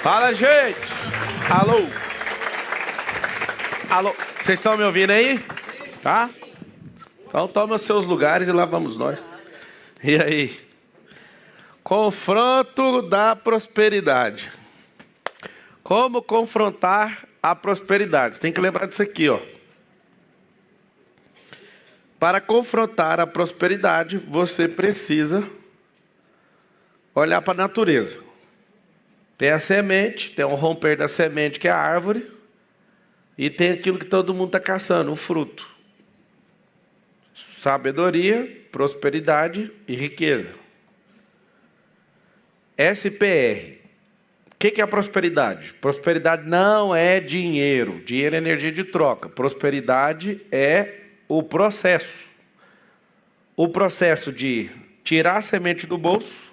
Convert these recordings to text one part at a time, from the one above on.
Fala, gente! Alô? Alô? Vocês estão me ouvindo aí? Tá? Então toma seus lugares e lá vamos nós. E aí? Confronto da prosperidade. Como confrontar a prosperidade? Você tem que lembrar disso aqui, ó. Para confrontar a prosperidade, você precisa olhar para a natureza. Tem a semente, tem o romper da semente, que é a árvore, e tem aquilo que todo mundo está caçando, o fruto. Sabedoria, prosperidade e riqueza. SPR. O que é a prosperidade? Prosperidade não é dinheiro. Dinheiro é energia de troca. Prosperidade é o processo. O processo de tirar a semente do bolso,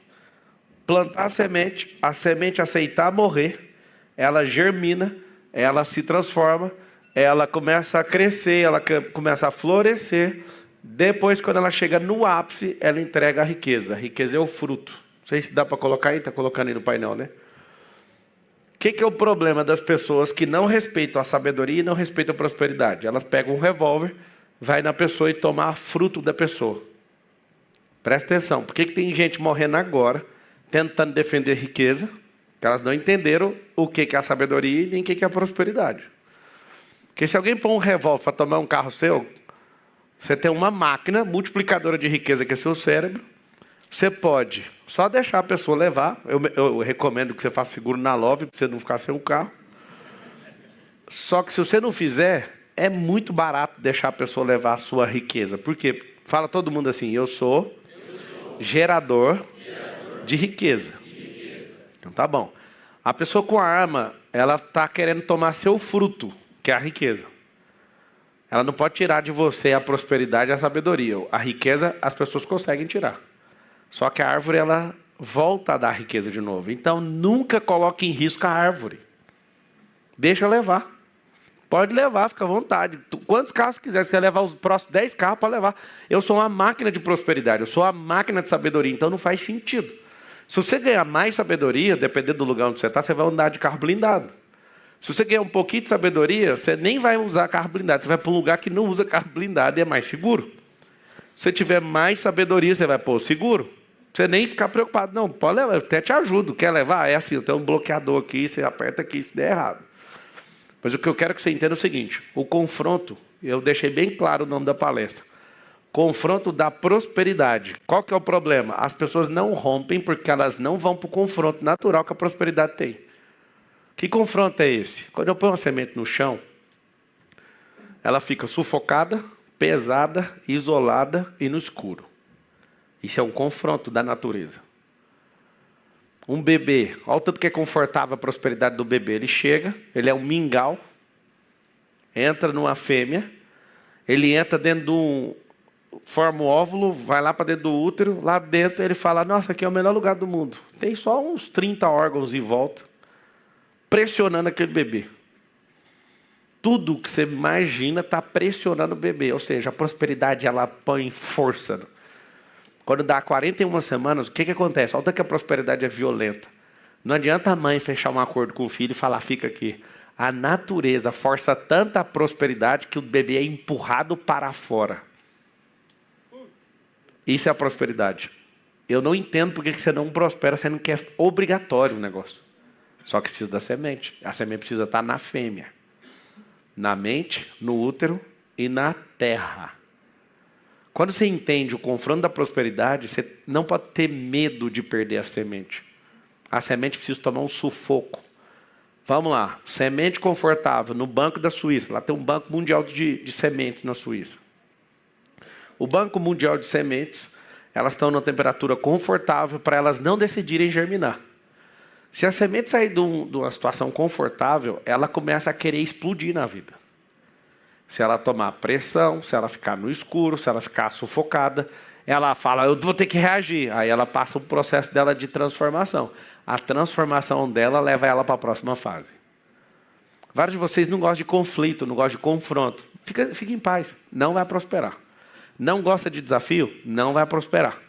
plantar a semente aceitar morrer, ela germina, ela se transforma, ela começa a crescer, ela começa a florescer. Depois, quando ela chega no ápice, ela entrega a riqueza. A riqueza é o fruto. Não sei se dá para colocar aí, está colocando aí no painel, né? O que é o problema das pessoas que não respeitam a sabedoria e não respeitam a prosperidade? Elas pegam um revólver, vai na pessoa e tomam fruto da pessoa. Presta atenção, por que tem gente morrendo agora, tentando defender riqueza, que elas não entenderam o que é a sabedoria e nem o que é a prosperidade. Porque se alguém põe um revólver para tomar um carro seu, você tem uma máquina multiplicadora de riqueza, que é seu cérebro. Você pode só deixar a pessoa levar. Eu recomendo que você faça seguro na Love, para você não ficar sem o carro. Só que se você não fizer, é muito barato deixar a pessoa levar a sua riqueza. Por quê? Fala todo mundo assim, eu sou gerador de riqueza. Então tá bom. A pessoa com a arma, ela está querendo tomar seu fruto, que é a riqueza. Ela não pode tirar de você a prosperidade e a sabedoria. A riqueza as pessoas conseguem tirar. Só que a árvore, ela volta a dar riqueza de novo. Então nunca coloque em risco a árvore. Deixa levar. Pode levar, fica à vontade. Quantos carros quiser, se você levar os próximos 10 carros, pode levar. Eu sou uma máquina de prosperidade, eu sou uma máquina de sabedoria, então não faz sentido. Se você ganhar mais sabedoria, dependendo do lugar onde você está, você vai andar de carro blindado. Se você ganhar um pouquinho de sabedoria, você nem vai usar carro blindado, você vai para um lugar que não usa carro blindado e é mais seguro. Se você tiver mais sabedoria, você vai pôr seguro. Você nem ficar preocupado, não, pode levar, eu até te ajudo, quer levar? É assim, eu tenho um bloqueador aqui, você aperta aqui se der errado. Mas o que eu quero que você entenda é o seguinte, o confronto, eu deixei bem claro o nome da palestra, confronto da prosperidade. Qual que é o problema? As pessoas não rompem porque elas não vão para o confronto natural que a prosperidade tem. Que confronto é esse? Quando eu ponho uma semente no chão, ela fica sufocada, pesada, isolada e no escuro. Isso é um confronto da natureza. Um bebê, olha o tanto que é confortável a prosperidade do bebê. Ele chega, ele é um mingau, entra numa fêmea, ele entra dentro de um... forma o óvulo, vai lá para dentro do útero, lá dentro ele fala, nossa, aqui é o melhor lugar do mundo. Tem só uns 30 órgãos em volta, pressionando aquele bebê. Tudo que você imagina está pressionando o bebê, ou seja, a prosperidade ela põe força. Quando dá 41 semanas, o que acontece? Olha que a prosperidade é violenta. Não adianta a mãe fechar um acordo com o filho e falar, fica aqui. A natureza força tanta prosperidade que o bebê é empurrado para fora. Isso é a prosperidade. Eu não entendo porque você não prospera, sendo que é obrigatório o negócio. Só que precisa da semente. A semente precisa estar na fêmea. Na mente, no útero e na terra. Quando você entende o confronto da prosperidade, você não pode ter medo de perder a semente. A semente precisa tomar um sufoco. Vamos lá. Semente confortável no Banco da Suíça. Lá tem um Banco Mundial de Sementes na Suíça. O Banco Mundial de Sementes, elas estão numa temperatura confortável para elas não decidirem germinar. Se a semente sair de uma situação confortável, ela começa a querer explodir na vida. Se ela tomar pressão, se ela ficar no escuro, se ela ficar sufocada, ela fala, eu vou ter que reagir. Aí ela passa o processo dela de transformação. A transformação dela leva ela para a próxima fase. Vários de vocês não gostam de conflito, não gostam de confronto. Fica em paz, não vai prosperar. Não gosta de desafio? Não vai prosperar.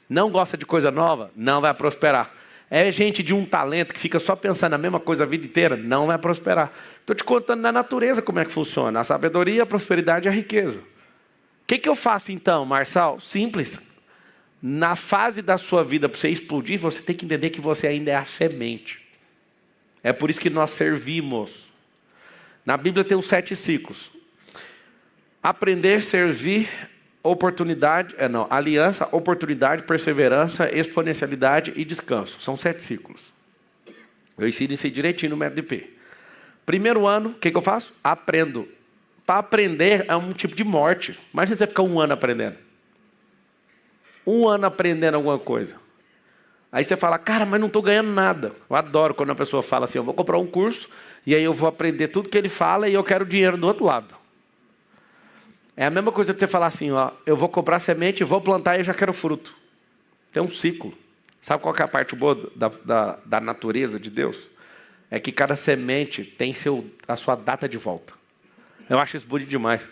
Não gosta de coisa nova? Não vai prosperar. É gente de um talento que fica só pensando na mesma coisa a vida inteira, não vai prosperar. Estou te contando na natureza como é que funciona. A sabedoria, a prosperidade e a riqueza. O que eu faço então, Marçal? Simples. Na fase da sua vida, para você explodir, você tem que entender que você ainda é a semente. É por isso que nós servimos. Na Bíblia tem os 7 ciclos. Aprender, servir, oportunidade, aliança, oportunidade, perseverança, exponencialidade e descanso. São 7 ciclos. Eu ensino isso aí direitinho no método IP. Primeiro ano, o que eu faço? Aprendo. Para aprender é um tipo de morte. Imagina você ficar 1 ano aprendendo. 1 ano aprendendo alguma coisa. Aí você fala, cara, mas não estou ganhando nada. Eu adoro quando a pessoa fala assim, eu vou comprar um curso e aí eu vou aprender tudo que ele fala e eu quero dinheiro do outro lado. É a mesma coisa que você falar assim, ó, eu vou comprar semente, vou plantar e eu já quero fruto. Tem um ciclo. Sabe qual que é a parte boa da natureza de Deus? É que cada semente tem a sua data de volta. Eu acho isso bonito demais.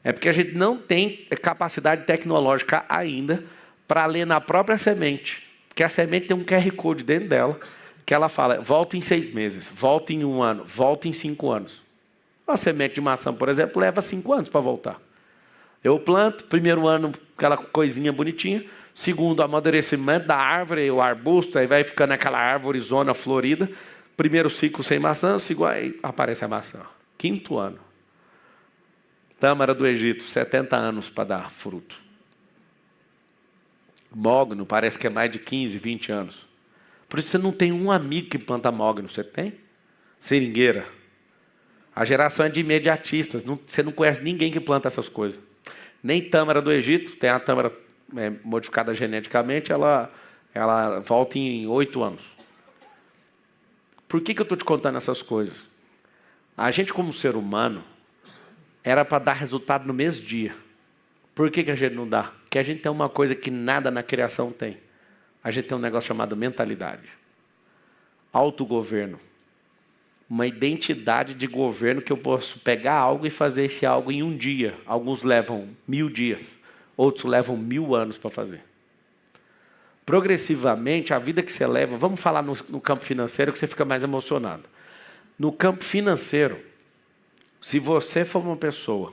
É porque a gente não tem capacidade tecnológica ainda para ler na própria semente. Porque a semente tem um QR Code dentro dela, que ela fala, volta em 6 meses, volta em 1 ano, volta em 5 anos. Uma semente de maçã, por exemplo, leva 5 anos para voltar. Eu planto, primeiro ano, aquela coisinha bonitinha, segundo, amadurecimento da árvore, o arbusto, aí vai ficando aquela árvore zona florida, primeiro ciclo sem maçã, segundo, aí aparece a maçã. 5º ano. Tâmara do Egito, 70 anos para dar fruto. Mogno, parece que é mais de 15, 20 anos. Por isso você não tem um amigo que planta mogno, você tem? Seringueira. A geração é de imediatistas, você não conhece ninguém que planta essas coisas. Nem tâmara do Egito, tem a tâmara modificada geneticamente, ela volta em 8 anos. Por que eu estou te contando essas coisas? A gente, como ser humano, era para dar resultado no mesmo dia. Por que a gente não dá? Porque a gente tem uma coisa que nada na criação tem. A gente tem um negócio chamado mentalidade. Autogoverno. Uma identidade de governo que eu posso pegar algo e fazer esse algo em um dia. Alguns levam 1000 dias. Outros levam 1000 anos para fazer. Progressivamente, a vida que você leva... Vamos falar no campo financeiro que você fica mais emocionado. No campo financeiro, se você for uma pessoa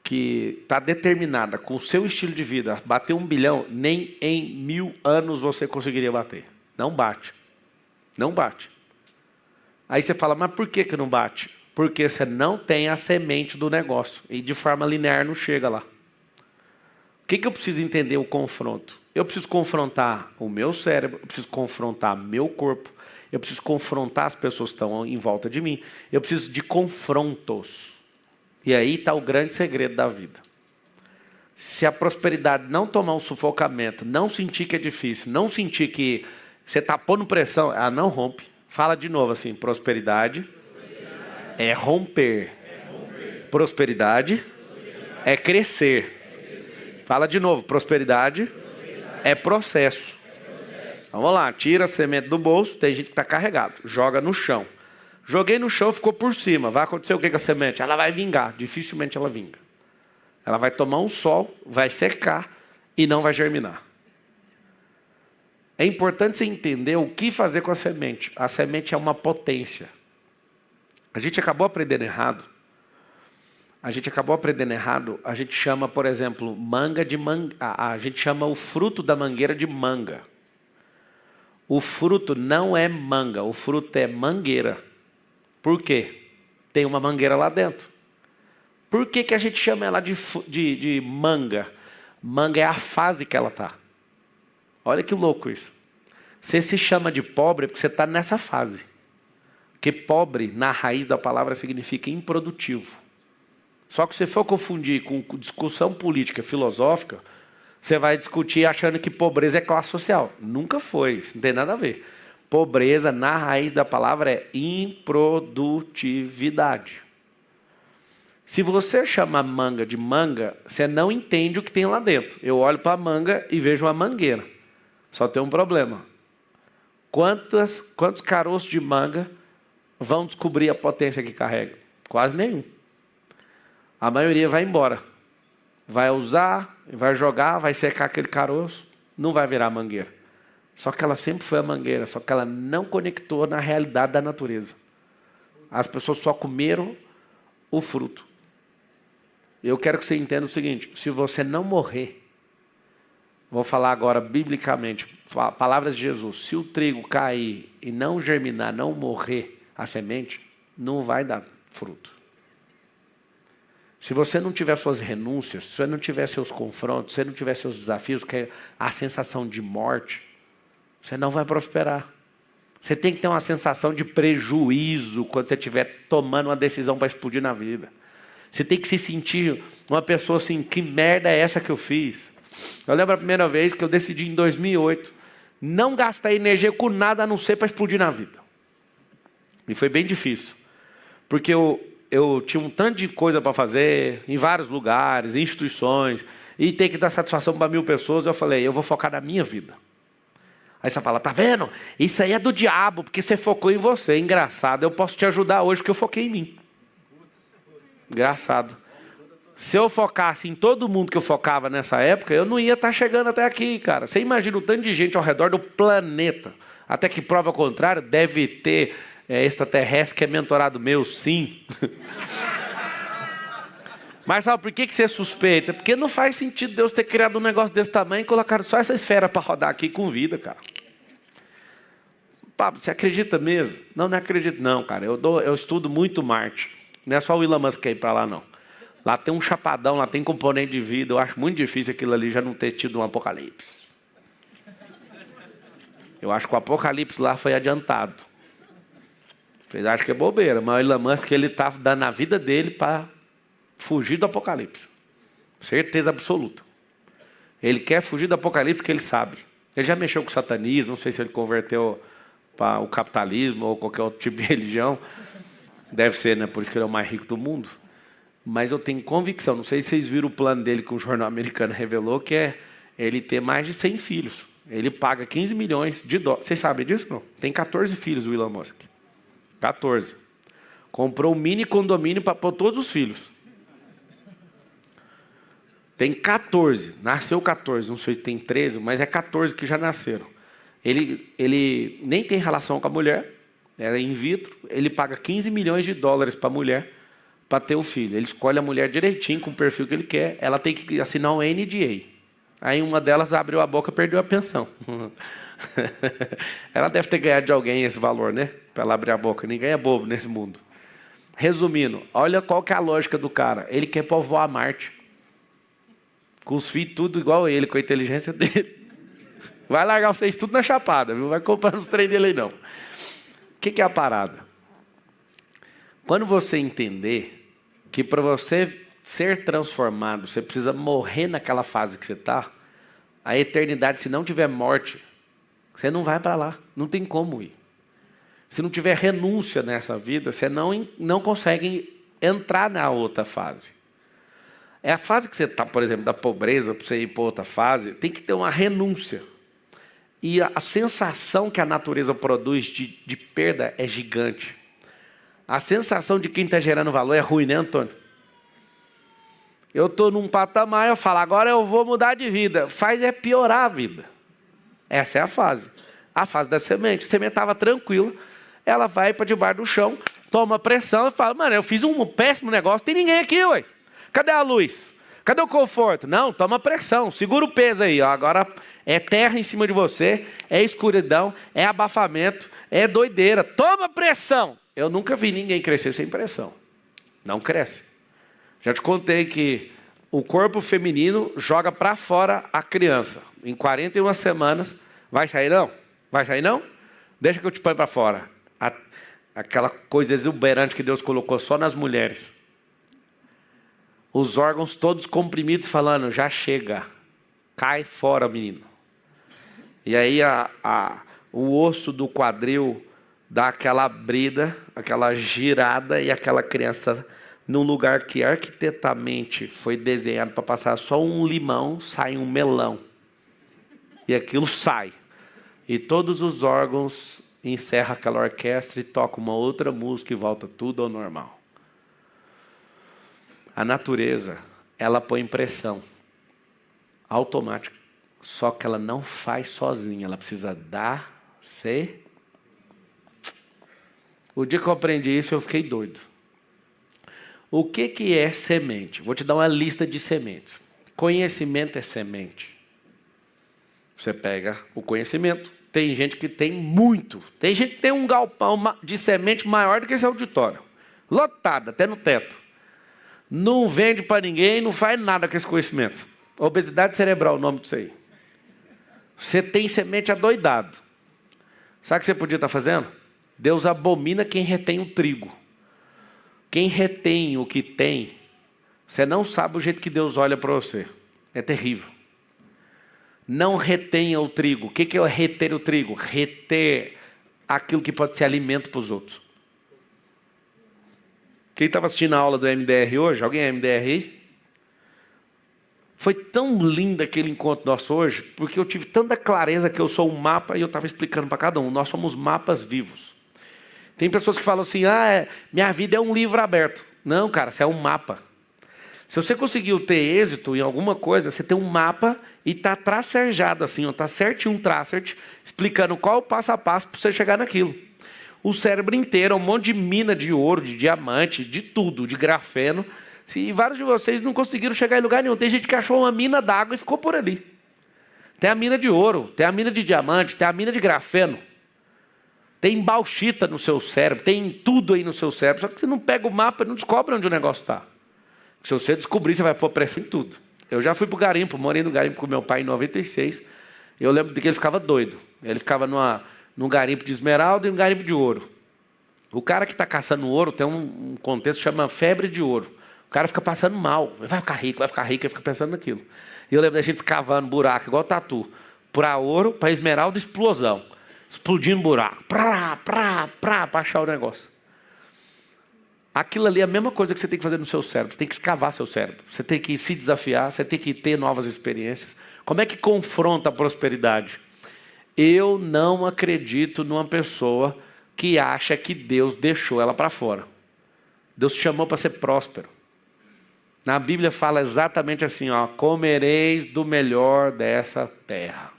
que está determinada com o seu estilo de vida, bater 1 bilhão, nem em 1000 anos você conseguiria bater. Não bate. Não bate. Aí você fala, mas por que não bate? Porque você não tem a semente do negócio. E de forma linear não chega lá. O que eu preciso entender o confronto? Eu preciso confrontar o meu cérebro, eu preciso confrontar meu corpo, eu preciso confrontar as pessoas que estão em volta de mim. Eu preciso de confrontos. E aí está o grande segredo da vida. Se a prosperidade não tomar um sufocamento, não sentir que é difícil, não sentir que você está pondo pressão, ela não rompe. Fala de novo assim, prosperidade é romper. Prosperidade é crescer. Fala de novo, prosperidade é processo. Vamos lá, tira a semente do bolso, tem gente que está carregado, joga no chão. Joguei no chão, ficou por cima. Vai acontecer o que com a semente? Ela vai vingar. Dificilmente ela vinga. Ela vai tomar um sol, vai secar e não vai germinar. É importante você entender o que fazer com a semente. A semente é uma potência. A gente acabou aprendendo errado. A gente chama, por exemplo, manga de manga. A gente chama o fruto da mangueira de manga. O fruto não é manga, o fruto é mangueira. Por quê? Tem uma mangueira lá dentro. Por que a gente chama ela de manga? Manga é a fase que ela está. Olha que louco isso. Você se chama de pobre porque você está nessa fase. Porque pobre, na raiz da palavra, significa improdutivo. Só que se você for confundir com discussão política, filosófica, você vai discutir achando que pobreza é classe social. Nunca foi, isso não tem nada a ver. Pobreza, na raiz da palavra, é improdutividade. Se você chama manga de manga, você não entende o que tem lá dentro. Eu olho para a manga e vejo uma mangueira. Só tem um problema. Quantos caroços de manga vão descobrir a potência que carrega? Quase nenhum. A maioria vai embora. Vai usar, vai jogar, vai secar aquele caroço, não vai virar mangueira. Só que ela sempre foi a mangueira, só que ela não conectou na realidade da natureza. As pessoas só comeram o fruto. Eu quero que você entenda o seguinte, se você não morrer, vou falar agora biblicamente, palavras de Jesus, se o trigo cair e não germinar, não morrer a semente, não vai dar fruto. Se você não tiver suas renúncias, se você não tiver seus confrontos, se você não tiver seus desafios, que é a sensação de morte, você não vai prosperar. Você tem que ter uma sensação de prejuízo quando você estiver tomando uma decisão para explodir na vida. Você tem que se sentir uma pessoa assim, que merda é essa que eu fiz? Eu lembro a primeira vez que eu decidi em 2008, não gastar energia com nada a não ser para explodir na vida. E foi bem difícil. Porque eu tinha um tanto de coisa para fazer, em vários lugares, instituições, e ter que dar satisfação para 1000 pessoas. Eu falei, eu vou focar na minha vida. Aí você fala, tá vendo? Isso aí é do diabo, porque você focou em você. Engraçado, eu posso te ajudar hoje porque eu foquei em mim. Engraçado. Se eu focasse em todo mundo que eu focava nessa época, eu não ia estar chegando até aqui, cara. Você imagina o tanto de gente ao redor do planeta. Até que prova ao contrário, deve ter extraterrestre que é mentorado meu, sim. Mas sabe por que você suspeita? Porque não faz sentido Deus ter criado um negócio desse tamanho e colocar só essa esfera para rodar aqui com vida, cara. Pablo, você acredita mesmo? Não acredito não, cara. Eu estudo muito Marte. Não é só o Elon Musk que ir para lá, não. Lá tem um chapadão, lá tem componente de vida. Eu acho muito difícil aquilo ali já não ter tido um apocalipse. Eu acho que o apocalipse lá foi adiantado. Vocês acham que é bobeira, mas o Elon Musk, ele está dando a vida dele para fugir do apocalipse. Certeza absoluta. Ele quer fugir do apocalipse porque ele sabe. Ele já mexeu com o satanismo, não sei se ele converteu para o capitalismo ou qualquer outro tipo de religião. Deve ser, né? Por isso que ele é o mais rico do mundo. Mas eu tenho convicção, não sei se vocês viram o plano dele que o jornal americano revelou, que é ele ter mais de 100 filhos. Ele paga 15 milhões de dólares. Vocês sabem disso, não? Tem 14 filhos o Elon Musk. 14. Comprou um mini condomínio para pôr todos os filhos. Tem 14. Nasceu 14. Não sei se tem 13, mas é 14 que já nasceram. Ele nem tem relação com a mulher. É in vitro. Ele paga 15 milhões de dólares para a mulher para ter o filho. Ele escolhe a mulher direitinho, com o perfil que ele quer. Ela tem que assinar um NDA. Aí uma delas abriu a boca e perdeu a pensão. Ela deve ter ganhado de alguém esse valor, né? Para ela abrir a boca. Ninguém é bobo nesse mundo. Resumindo, olha qual que é a lógica do cara. Ele quer povoar Marte. Com os filhos tudo igual a ele, com a inteligência dele. Vai largar vocês tudo na chapada, viu? Vai comprar os trem dele aí não. O que é a parada? Quando você entender que para você ser transformado, você precisa morrer naquela fase que você está, a eternidade, se não tiver morte, você não vai para lá. Não tem como ir. Se não tiver renúncia nessa vida, você não consegue entrar na outra fase. É a fase que você está, por exemplo, da pobreza, para você ir para outra fase, tem que ter uma renúncia. E a sensação que a natureza produz de perda é gigante. A sensação de quem está gerando valor é ruim, né, Antônio? Eu estou num patamar, eu falo, agora eu vou mudar de vida. Faz é piorar a vida. Essa é a fase. A fase da semente. A semente estava tranquila, ela vai para debaixo do chão, toma pressão e fala, mano, eu fiz um péssimo negócio, tem ninguém aqui, ué. Cadê a luz? Cadê o conforto? Não, toma pressão, segura o peso aí. Ó. Agora é terra em cima de você, é escuridão, é abafamento, é doideira. Toma pressão. Eu nunca vi ninguém crescer sem pressão. Não cresce. Já te contei que o corpo feminino joga para fora a criança. Em 41 semanas, vai sair não? Vai sair não? Deixa que eu te ponho para fora. Aquela coisa exuberante que Deus colocou só nas mulheres. Os órgãos todos comprimidos falando, já chega. Cai fora, menino. E aí o osso do quadril dá aquela abrida, aquela girada e aquela criança, num lugar que arquitetamente foi desenhado para passar só um limão, sai um melão. E aquilo sai. E todos os órgãos encerram aquela orquestra e tocam uma outra música e volta tudo ao normal. A natureza, ela põe pressão automática. Só que ela não faz sozinha, ela precisa dar, ser. O dia que eu aprendi isso, eu fiquei doido. O que é semente? Vou te dar uma lista de sementes. Conhecimento é semente. Você pega o conhecimento. Tem gente que tem muito. Tem gente que tem um galpão de semente maior do que esse auditório. Lotado, até no teto. Não vende para ninguém, não faz nada com esse conhecimento. Obesidade cerebral, o nome disso aí. Você tem semente adoidado. Sabe o que você podia estar fazendo? Deus abomina quem retém o trigo. Quem retém o que tem, você não sabe o jeito que Deus olha para você. É terrível. Não retenha o trigo. O que é reter o trigo? Reter aquilo que pode ser alimento para os outros. Quem estava assistindo a aula do MDR hoje? Alguém é MDR aí? Foi tão lindo aquele encontro nosso hoje, porque eu tive tanta clareza que eu sou um mapa e eu estava explicando para cada um. Nós somos mapas vivos. Tem pessoas que falam assim, minha vida é um livro aberto. Não, cara, você é um mapa. Se você conseguiu ter êxito em alguma coisa, você tem um mapa e está tracerjado assim, está certinho um tracert, explicando qual o passo a passo para você chegar naquilo. O cérebro inteiro é um monte de mina de ouro, de diamante, de tudo, de grafeno. E vários de vocês não conseguiram chegar em lugar nenhum. Tem gente que achou uma mina d'água e ficou por ali. Tem a mina de ouro, tem a mina de diamante, tem a mina de grafeno. Tem bauxita no seu cérebro, tem tudo aí no seu cérebro. Só que você não pega o mapa e não descobre onde o negócio está. Se você descobrir, você vai pôr pressão em tudo. Eu já fui para o garimpo, morei no garimpo com meu pai em 96. Eu lembro de que ele ficava doido. Ele ficava num garimpo de esmeralda e um garimpo de ouro. O cara que está caçando ouro tem um contexto que chama febre de ouro. O cara fica passando mal, vai ficar rico, ele fica pensando naquilo. E eu lembro da gente escavando buraco, igual tatu. Para ouro, para esmeralda, explosão. Explodindo buraco. Para achar o negócio. Aquilo ali é a mesma coisa que você tem que fazer no seu cérebro. Você tem que escavar seu cérebro. Você tem que se desafiar, você tem que ter novas experiências. Como é que confronta a prosperidade? Eu não acredito numa pessoa que acha que Deus deixou ela para fora. Deus te chamou para ser próspero. Na Bíblia fala exatamente assim, comereis do melhor dessa terra.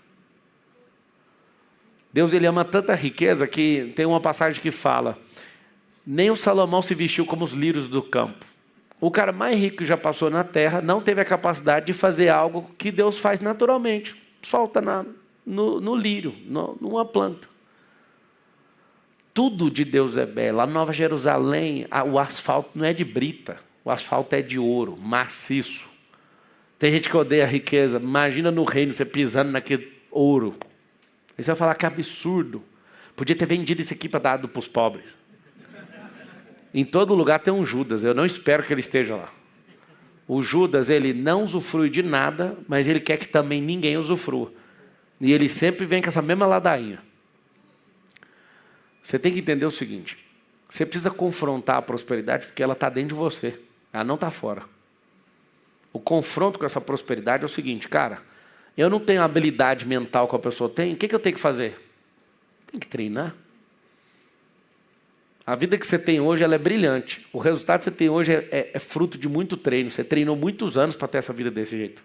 Deus ele ama tanta riqueza que tem uma passagem que fala, nem o Salomão se vestiu como os lírios do campo. O cara mais rico que já passou na terra não teve a capacidade de fazer algo que Deus faz naturalmente. Solta no lírio, numa planta. Tudo de Deus é belo. A Nova Jerusalém, o asfalto não é de brita. O asfalto é de ouro, maciço. Tem gente que odeia a riqueza. Imagina no reino, você pisando naquele ouro. Aí você vai falar que absurdo. Podia ter vendido isso aqui para dar para os pobres. Em todo lugar tem um Judas. Eu não espero que ele esteja lá. O Judas, ele não usufrui de nada, mas ele quer que também ninguém usufrua. E ele sempre vem com essa mesma ladainha. Você tem que entender o seguinte. Você precisa confrontar a prosperidade porque ela está dentro de você. Ela não está fora. O confronto com essa prosperidade é o seguinte, cara, eu não tenho a habilidade mental que a pessoa tem, o que eu tenho que fazer? Tem que treinar. A vida que você tem hoje ela é brilhante. O resultado que você tem hoje é fruto de muito treino. Você treinou muitos anos para ter essa vida desse jeito.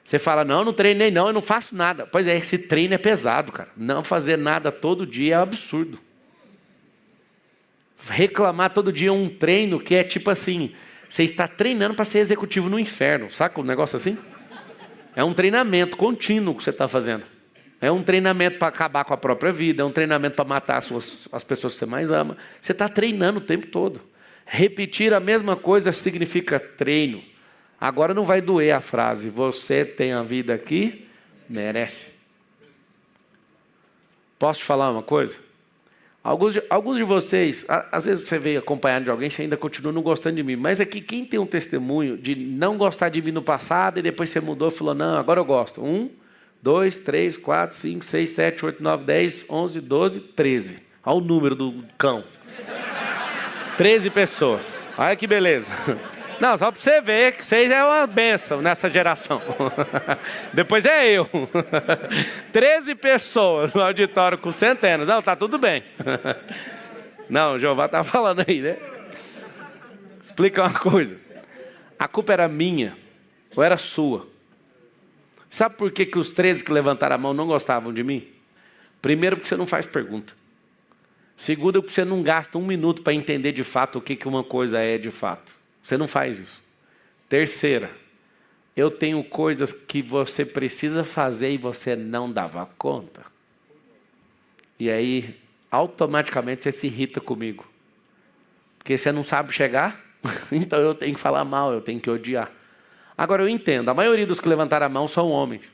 Você fala, não treinei não, eu não faço nada. Pois é, esse treino é pesado, cara. Não fazer nada todo dia é um absurdo. Reclamar todo dia um treino que é tipo assim, você está treinando para ser executivo no inferno. Saca um negócio assim? É um treinamento contínuo que você está fazendo. É um treinamento para acabar com a própria vida, é um treinamento para matar as pessoas que você mais ama. Você está treinando o tempo todo. Repetir a mesma coisa significa treino. Agora não vai doer a frase, você tem a vida que merece. Posso te falar uma coisa? Alguns de vocês, às vezes você veio acompanhado de alguém, você ainda continua não gostando de mim. Mas aqui, quem tem um testemunho de não gostar de mim no passado e depois você mudou e falou, não, agora eu gosto. 1, 2, 3, 4, 5, 6, 7, 8, 9, 10, 11, 12, 13. Olha o número do cão. 13 pessoas. Olha que beleza. Não, só para você ver que vocês é uma bênção nessa geração. Depois é eu. 13 pessoas no auditório com centenas. Não, tá tudo bem. Não, o Jeová tá falando aí, né? Explica uma coisa. A culpa era minha ou era sua? Sabe por que os 13 que levantaram a mão não gostavam de mim? Primeiro, porque você não faz pergunta. Segundo, porque você não gasta 1 minuto para entender de fato o que uma coisa é de fato. Você não faz isso. Terceira, eu tenho coisas que você precisa fazer e você não dava conta. E aí, automaticamente, você se irrita comigo. Porque você não sabe chegar, então eu tenho que falar mal, eu tenho que odiar. Agora eu entendo, a maioria dos que levantaram a mão são homens.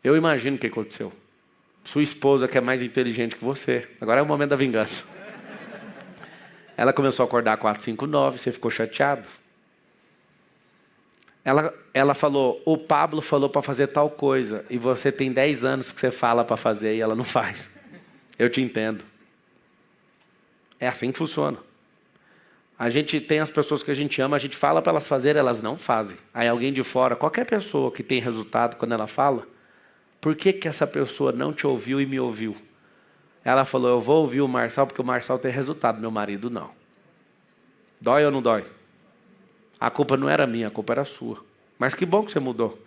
Eu imagino o que aconteceu. Sua esposa, que é mais inteligente que você. Agora é o momento da vingança. Ela começou a acordar 4, 5, 9, você ficou chateado. Ela falou, o Pablo falou para fazer tal coisa, e você tem 10 anos que você fala para fazer e ela não faz. Eu te entendo. É assim que funciona. A gente tem as pessoas que a gente ama, a gente fala para elas fazerem, elas não fazem. Aí alguém de fora, qualquer pessoa que tem resultado quando ela fala, por que essa pessoa não te ouviu e me ouviu? Ela falou, eu vou ouvir o Marçal porque o Marçal tem resultado, meu marido não. Dói ou não dói? A culpa não era minha, a culpa era sua. Mas que bom que você mudou.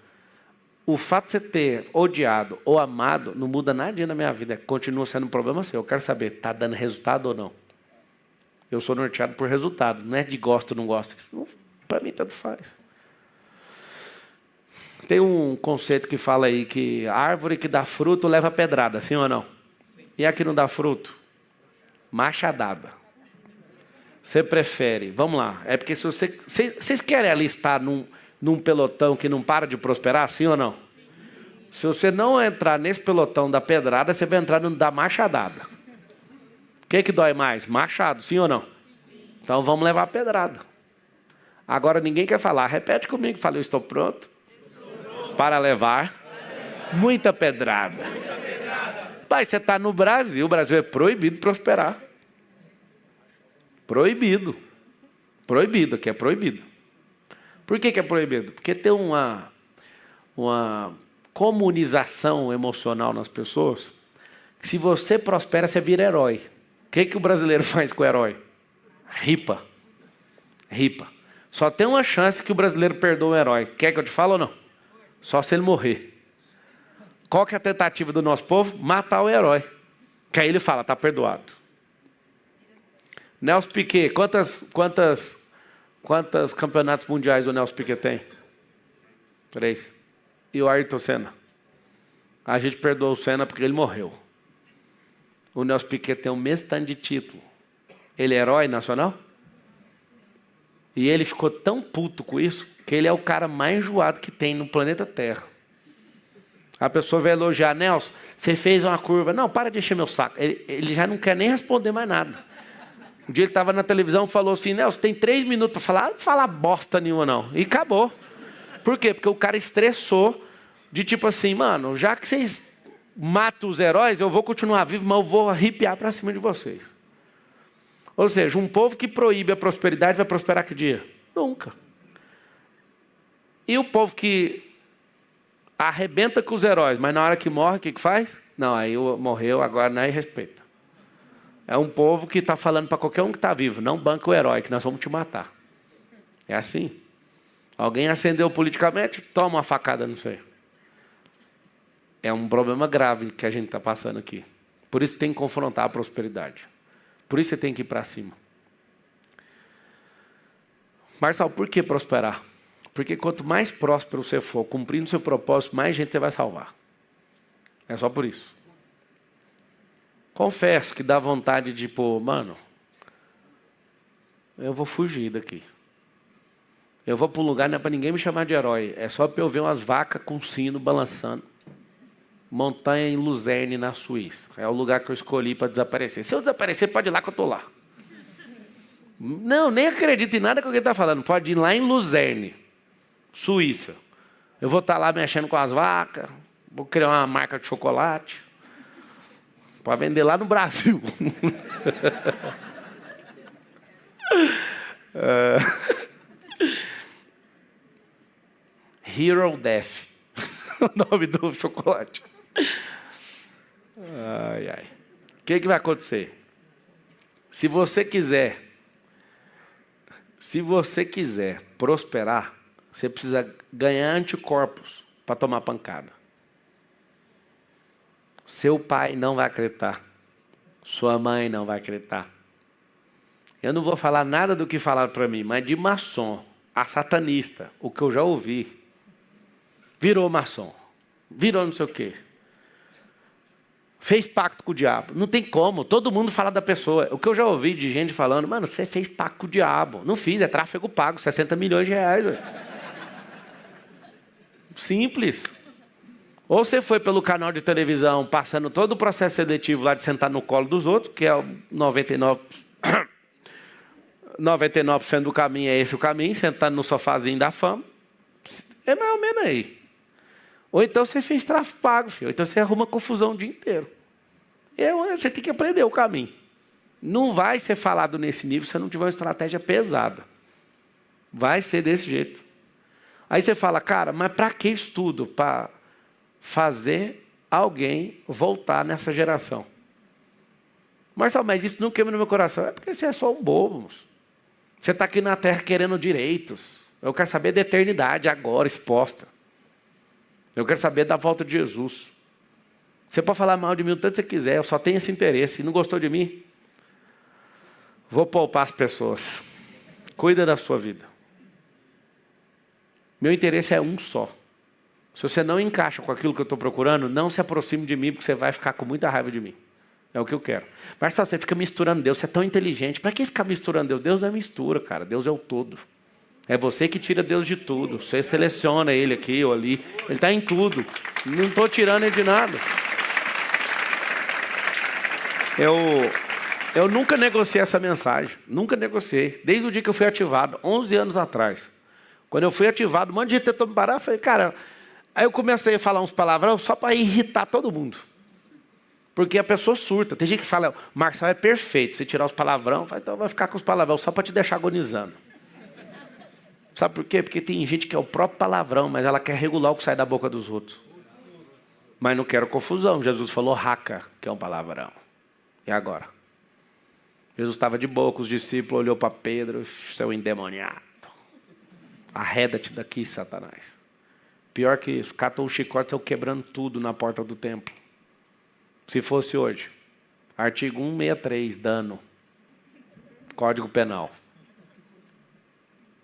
O fato de você ter odiado ou amado não muda nada na minha vida. Continua sendo um problema seu. Eu quero saber, está dando resultado ou não? Eu sou norteado por resultado. Não é de gosto ou não gosto. Isso para mim tanto faz. Tem um conceito que fala aí que a árvore que dá fruto leva pedrada, sim ou não? Sim. E a que não dá fruto? Machadada. Você prefere, vamos lá, é porque se vocês querem alistar num pelotão que não para de prosperar, sim ou não? Sim. Se você não entrar nesse pelotão da pedrada, você vai entrar no da machadada. O que dói mais? Machado, sim ou não? Sim. Então vamos levar a pedrada. Agora ninguém quer falar, repete comigo, fala, eu estou pronto para levar muita pedrada. Pai, você está no Brasil, o Brasil é proibido prosperar. Proibido. Proibido, aqui é proibido. Por que é proibido? Porque tem uma comunização emocional nas pessoas, que se você prospera, você vira herói. O que o brasileiro faz com o herói? Ripa. Ripa. Só tem uma chance que o brasileiro perdoa o herói. Quer que eu te fale ou não? Só se ele morrer. Qual que é a tentativa do nosso povo? Matar o herói. Que aí ele fala, está perdoado. Nelson Piquet, quantos campeonatos mundiais o Nelson Piquet tem? 3. E o Ayrton Senna? A gente perdoou o Senna porque ele morreu. O Nelson Piquet tem o mesmo tanto de título. Ele é herói nacional? E ele ficou tão puto com isso, que ele é o cara mais enjoado que tem no planeta Terra. A pessoa vai elogiar, Nelson, você fez uma curva. Não, para de encher meu saco. Ele já não quer nem responder mais nada. Um dia ele estava na televisão e falou assim, Nelson, tem 3 minutos para falar. Não fala bosta nenhuma não. E acabou. Por quê? Porque o cara estressou de tipo assim, mano, já que vocês matam os heróis, eu vou continuar vivo, mas eu vou arrepiar para cima de vocês. Ou seja, um povo que proíbe a prosperidade vai prosperar que dia? Nunca. E o povo que arrebenta com os heróis, mas na hora que morre, o que faz? Não, aí morreu, agora não é respeita. É um povo que está falando para qualquer um que está vivo, não banca o herói, que nós vamos te matar. É assim. Alguém acendeu politicamente, toma uma facada, não sei. É um problema grave que a gente está passando aqui. Por isso tem que confrontar a prosperidade. Por isso você tem que ir para cima. Marçal, por que prosperar? Porque quanto mais próspero você for, cumprindo seu propósito, mais gente você vai salvar. É só por isso. Confesso que dá vontade de, mano, eu vou fugir daqui. Eu vou para um lugar, não é para ninguém me chamar de herói. É só para eu ver umas vacas com sino balançando. Montanha em Luzerne, na Suíça. É o lugar que eu escolhi para desaparecer. Se eu desaparecer, pode ir lá que eu estou lá. Não, nem acredito em nada que alguém está falando. Pode ir lá em Luzerne, Suíça. Eu vou estar lá mexendo com as vacas. Vou criar uma marca de chocolate. Para vender lá no Brasil. Hero Death. O nome do chocolate. Ai, ai. O que vai acontecer? Se você quiser prosperar, você precisa ganhar anticorpos para tomar pancada. Seu pai não vai acreditar. Sua mãe não vai acreditar. Eu não vou falar nada do que falaram para mim, mas de maçom, a satanista, o que eu já ouvi, virou maçom, virou não sei o quê. Fez pacto com o diabo. Não tem como, todo mundo fala da pessoa. O que eu já ouvi de gente falando, mano, você fez pacto com o diabo. Não fiz, é tráfego pago, 60 milhões de reais. Véio. Simples. Ou você foi pelo canal de televisão, passando todo o processo seletivo lá de sentar no colo dos outros, que é o 99% do caminho é esse o caminho, sentando no sofazinho da fama. É mais ou menos aí. Ou então você fez tráfico pago, filho. Ou então você arruma confusão o dia inteiro. Você tem que aprender o caminho. Não vai ser falado nesse nível se você não tiver uma estratégia pesada. Vai ser desse jeito. Aí você fala, cara, mas para que estudo? Para fazer alguém voltar nessa geração. Marcelo, mas isso não queima no meu coração. É porque você é só um bobo, moço. Você está aqui na Terra querendo direitos. Eu quero saber da eternidade agora, exposta. Eu quero saber da volta de Jesus. Você pode falar mal de mim o tanto que você quiser, eu só tenho esse interesse. E não gostou de mim? Vou poupar as pessoas. Cuida da sua vida. Meu interesse é um só. Se você não encaixa com aquilo que eu estou procurando, não se aproxime de mim, porque você vai ficar com muita raiva de mim. É o que eu quero. Mas só você fica misturando Deus, você é tão inteligente. Para que ficar misturando Deus? Deus não é mistura, cara. Deus é o todo. É você que tira Deus de tudo. Você seleciona Ele aqui ou ali. Ele está em tudo. Não estou tirando Ele de nada. Eu nunca negociei essa mensagem. Nunca negociei. Desde o dia que eu fui ativado, 11 anos atrás. Quando eu fui ativado, um monte de gente tentou me parar. Eu falei, cara... Aí eu comecei a falar uns palavrões só para irritar todo mundo. Porque a pessoa surta. Tem gente que fala, Marcelo é perfeito. Se tirar os palavrão, então vai ficar com os palavrão só para te deixar agonizando. Sabe por quê? Porque tem gente que é o próprio palavrão, mas ela quer regular o que sai da boca dos outros. Mas não quero confusão. Jesus falou raca, que é um palavrão. E agora? Jesus estava de boa com os discípulos, olhou para Pedro, seu endemoniado. Arreda-te daqui, Satanás. Pior que isso, catou um chicote, saiu quebrando tudo na porta do templo. Se fosse hoje, artigo 163, dano. Código Penal.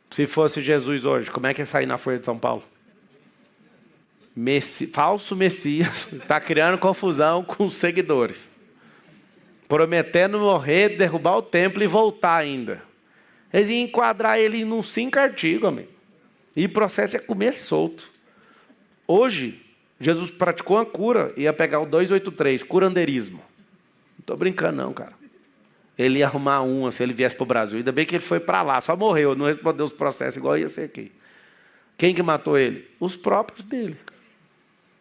Se fosse Jesus hoje, como é que ia sair na Folha de São Paulo? Falso Messias, está criando confusão com os seguidores. Prometendo morrer, derrubar o templo e voltar ainda. Eles iam enquadrar ele em uns 5 artigos, amigo. E o processo é comer solto. Hoje, Jesus praticou uma cura, ia pegar o 283, curandeirismo. Não estou brincando não, cara. Ele ia arrumar uma se ele viesse para o Brasil. Ainda bem que ele foi para lá, só morreu, não respondeu os processos igual ia ser aqui. Quem que matou ele? Os próprios dele.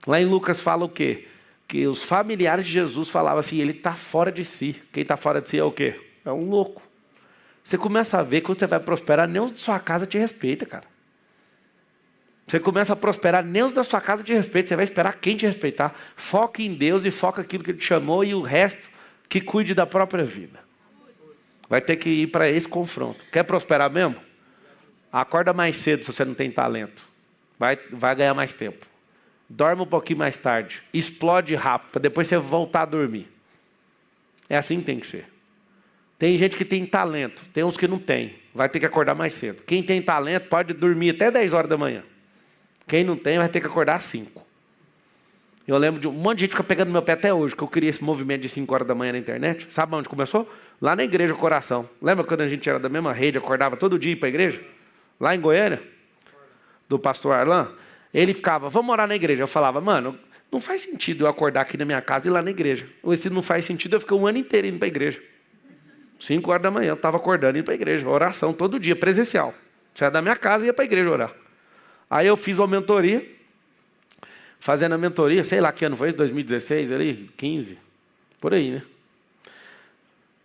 Lá em Lucas fala o quê? Que os familiares de Jesus falavam assim, ele está fora de si. Quem está fora de si é o quê? É um louco. Você começa a ver que quando você vai prosperar, nem os da sua casa te respeita, cara. Você começa a prosperar, nem os da sua casa te respeitam. Você vai esperar quem te respeitar. Foca em Deus e foca aquilo que Ele te chamou e o resto que cuide da própria vida. Vai ter que ir para esse confronto. Quer prosperar mesmo? Acorda mais cedo se você não tem talento. Vai ganhar mais tempo. Dorme um pouquinho mais tarde. Explode rápido, para depois você voltar a dormir. É assim que tem que ser. Tem gente que tem talento, tem uns que não tem. Vai ter que acordar mais cedo. Quem tem talento pode dormir até 10 horas da manhã. Quem não tem vai ter que acordar às 5. Eu lembro de um monte de gente que fica pegando no meu pé até hoje, que eu criei esse movimento de 5 horas da manhã na internet. Sabe onde começou? Lá na Igreja Coração. Lembra quando a gente era da mesma rede, acordava todo dia para a igreja? Lá em Goiânia, do pastor Arlan. Ele ficava, vamos orar na igreja. Eu falava, mano, não faz sentido eu acordar aqui na minha casa e ir lá na igreja. Ou se não faz sentido, eu fiquei um ano inteiro indo para a igreja. 5 horas da manhã, eu estava acordando e indo para a igreja. Oração todo dia, presencial. Saia da minha casa e ia para a igreja orar. Aí eu fiz uma mentoria. Fazendo a mentoria, sei lá que ano foi isso, 2016, ali, 15, por aí, né?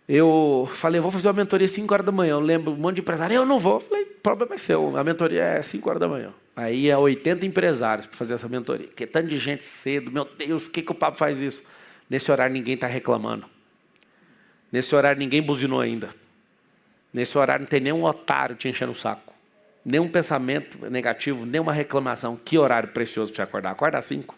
Eu falei, vou fazer uma mentoria às 5 horas da manhã. Eu lembro um monte de empresário, eu não vou. Eu falei, o problema é seu, a mentoria é às 5 horas da manhã. Aí é 80 empresários para fazer essa mentoria. Que tanto de gente cedo, meu Deus, por que o papo faz isso? Nesse horário ninguém está reclamando. Nesse horário ninguém buzinou ainda. Nesse horário não tem nenhum otário te enchendo o saco. nenhum pensamento negativo, nenhuma reclamação. Que horário precioso para você acordar. Acorda às 5.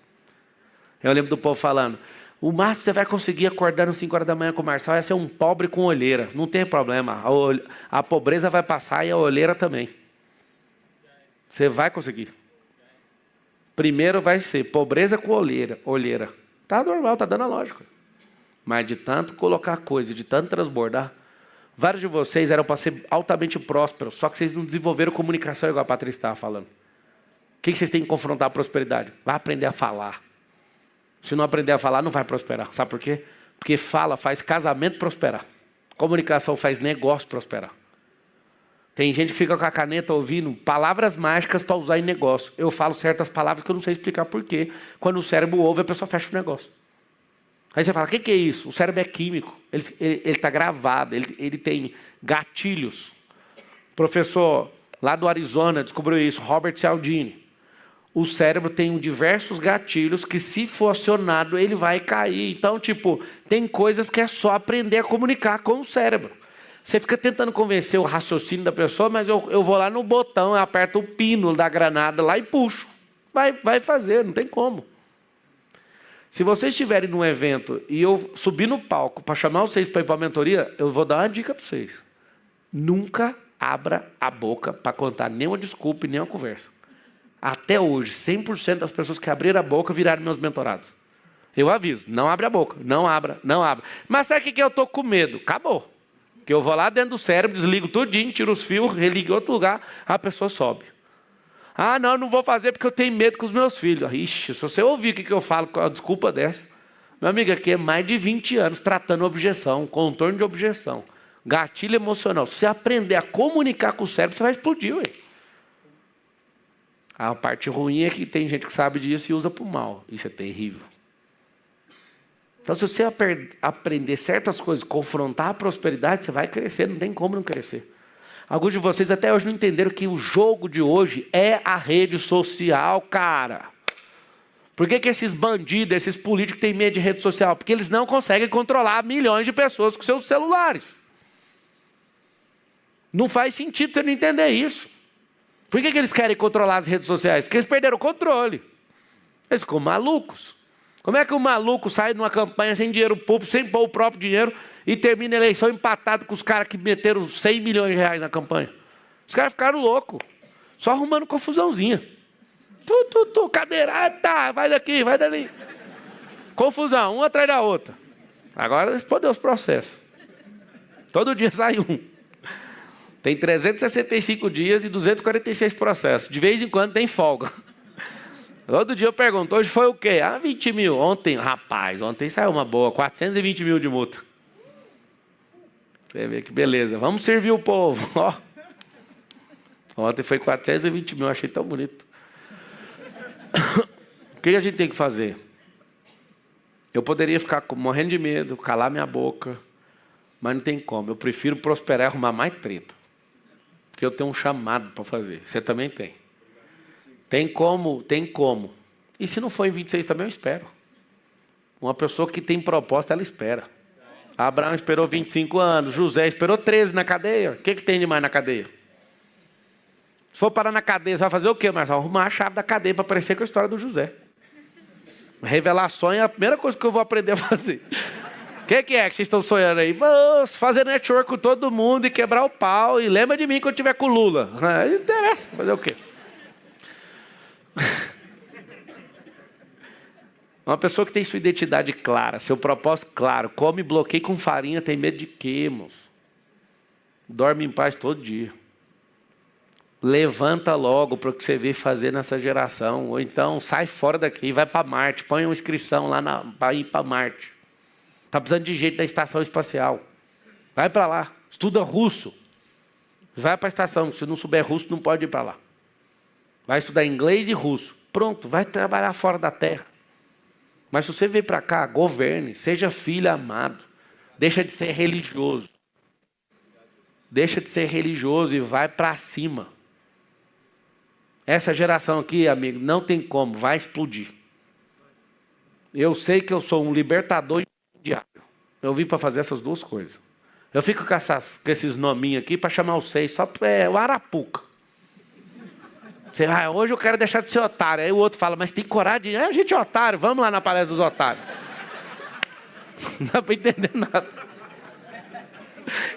Eu lembro do povo falando, o máximo você vai conseguir acordar às 5 horas da manhã com o Marçal é ser um pobre com olheira. Não tem problema. A pobreza vai passar e a olheira também. Você vai conseguir. Primeiro vai ser pobreza com olheira. Tá normal, tá dando a lógica. Mas de tanto colocar coisa, de tanto transbordar, vários de vocês eram para ser altamente prósperos, só que vocês não desenvolveram comunicação igual a Patrícia estava falando. O que vocês têm que confrontar a prosperidade? Vai aprender a falar. Se não aprender a falar, não vai prosperar. Sabe por quê? Porque fala faz casamento prosperar. Comunicação faz negócio prosperar. Tem gente que fica com a caneta ouvindo palavras mágicas para usar em negócio. Eu falo certas palavras que eu não sei explicar por quê. Quando o cérebro ouve, a pessoa fecha o negócio. Aí você fala, o que é isso? O cérebro é químico. Ele está gravado, ele tem gatilhos. O professor lá do Arizona descobriu isso, Robert Cialdini. O cérebro tem diversos gatilhos que, se for acionado, ele vai cair. Então, tem coisas que é só aprender a comunicar com o cérebro. Você fica tentando convencer o raciocínio da pessoa, mas eu vou lá no botão, eu aperto o pino da granada lá e puxo. Vai fazer, não tem como. Se vocês estiverem num evento e eu subir no palco para chamar vocês para ir para a mentoria, eu vou dar uma dica para vocês. Nunca abra a boca para contar nenhuma desculpa e nenhuma conversa. Até hoje, 100% das pessoas que abriram a boca viraram meus mentorados. Eu aviso, não abre a boca, não abra. Mas sabe o que eu estou com medo? Acabou. Que eu vou lá dentro do cérebro, desligo tudinho, tiro os fios, religo em outro lugar, a pessoa sobe. Ah, não vou fazer porque eu tenho medo com os meus filhos. Ixi, se você ouvir o que eu falo com a desculpa dessa. Meu amigo, aqui é mais de 20 anos tratando objeção, contorno de objeção, gatilho emocional. Se você aprender a comunicar com o cérebro, você vai explodir, ué. A parte ruim é que tem gente que sabe disso e usa para o mal. Isso é terrível. Então, se você aprender certas coisas, confrontar a prosperidade, você vai crescer, não tem como não crescer. Alguns de vocês até hoje não entenderam que o jogo de hoje é a rede social, cara. Por que esses bandidos, esses políticos têm medo de rede social? Porque eles não conseguem controlar milhões de pessoas com seus celulares. Não faz sentido você não entender isso. Por que eles querem controlar as redes sociais? Porque eles perderam o controle. Eles ficam malucos. Como é que um maluco sai de uma campanha sem dinheiro público, sem pôr o próprio dinheiro, e termina a eleição empatado com os caras que meteram 100 milhões de reais na campanha? Os caras ficaram loucos, só arrumando confusãozinha. Cadeirada, vai daqui, vai dali. Confusão, uma atrás da outra. Agora respondeu os processos. Todo dia sai um. Tem 365 dias e 246 processos. De vez em quando tem folga. Todo dia eu pergunto, hoje foi o quê? 20 mil. Ontem saiu uma boa, 420 mil de multa. Você vê que beleza. Vamos servir o povo. Ó. Ontem foi 420 mil, achei tão bonito. O que a gente tem que fazer? Eu poderia ficar morrendo de medo, calar minha boca, mas não tem como. Eu prefiro prosperar e arrumar mais treta. Porque eu tenho um chamado para fazer. Você também tem. Tem como. E se não for em 26 também, eu espero. Uma pessoa que tem proposta, ela espera. Abraão esperou 25 anos, José esperou 13 na cadeia. O que tem de mais na cadeia? Se for parar na cadeia, você vai fazer o quê, Marcelo? Arrumar a chave da cadeia para parecer com a história do José. Revelações é a primeira coisa que eu vou aprender a fazer. O que é que vocês estão sonhando aí? Vamos fazer network com todo mundo e quebrar o pau. E lembra de mim quando tiver com o Lula. Não interessa, fazer o quê? Uma pessoa que tem sua identidade clara, seu propósito claro, come bloqueio com farinha, tem medo de quê, moço? Dorme em paz todo dia. Levanta logo para o que você vê fazer nessa geração. Ou então sai fora daqui e vai para Marte. Põe uma inscrição lá para ir para Marte. Está precisando de gente da estação espacial. Vai para lá. Estuda russo. Vai para a estação. Se não souber russo, não pode ir para lá. Vai estudar inglês e russo. Pronto, vai trabalhar fora da Terra. Mas se você veio para cá, governe. Seja filho amado. Deixa de ser religioso. Deixa de ser religioso e vai para cima. Essa geração aqui, amigo, não tem como, vai explodir. Eu sei que eu sou um libertador diário. Eu vim para fazer essas duas coisas. Eu fico com esses nominhos aqui para chamar os seis, só o Arapuca. Você vai, hoje eu quero deixar de ser otário. Aí o outro fala, mas tem coragem? A gente é otário, vamos lá na palestra dos otários. Não dá para entender nada.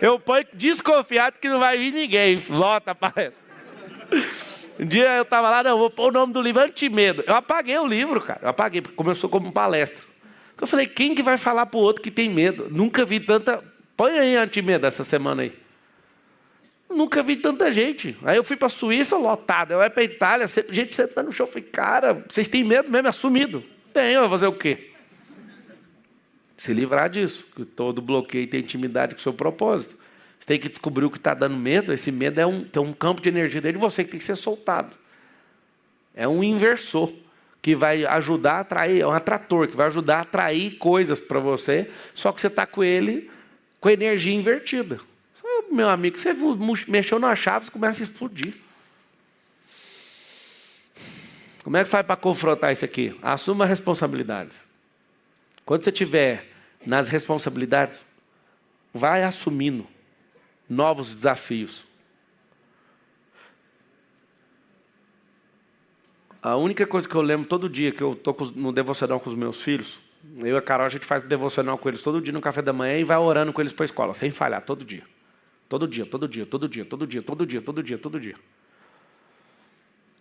Eu ponho desconfiado que não vai vir ninguém. Volta a palestra. Um dia eu estava lá, não, vou pôr o nome do livro Antimedo. Eu apaguei o livro, cara. Eu apaguei, porque começou como palestra. Eu falei, quem que vai falar para o outro que tem medo? Nunca vi tanta... Põe aí Antimedo essa semana aí. Nunca vi tanta gente. Aí eu fui para a Suíça, lotado. Eu ia para a Itália, sempre gente sentando no chão. Eu falei, cara, vocês têm medo mesmo? É assumido. Tenho, vai fazer o quê? Se livrar disso. Que todo bloqueio tem intimidade com o seu propósito. Você tem que descobrir o que está dando medo. Esse medo tem um campo de energia dentro de você que tem que ser soltado. É um inversor que vai ajudar a atrair, é um atrator que vai ajudar a atrair coisas para você, só que você está com ele com a energia invertida. Meu amigo, você mexeu na chave, você começa a explodir. Como é que faz para confrontar isso aqui? Assuma a responsabilidade. Quando você estiver nas responsabilidades, vai assumindo novos desafios. A única coisa que eu lembro todo dia que eu estou no devocional com os meus filhos, eu e a Carol, a gente faz devocional com eles todo dia no café da manhã e vai orando com eles para a escola, sem falhar, todo dia. Todo dia, todo dia, todo dia, todo dia, todo dia, todo dia, todo dia.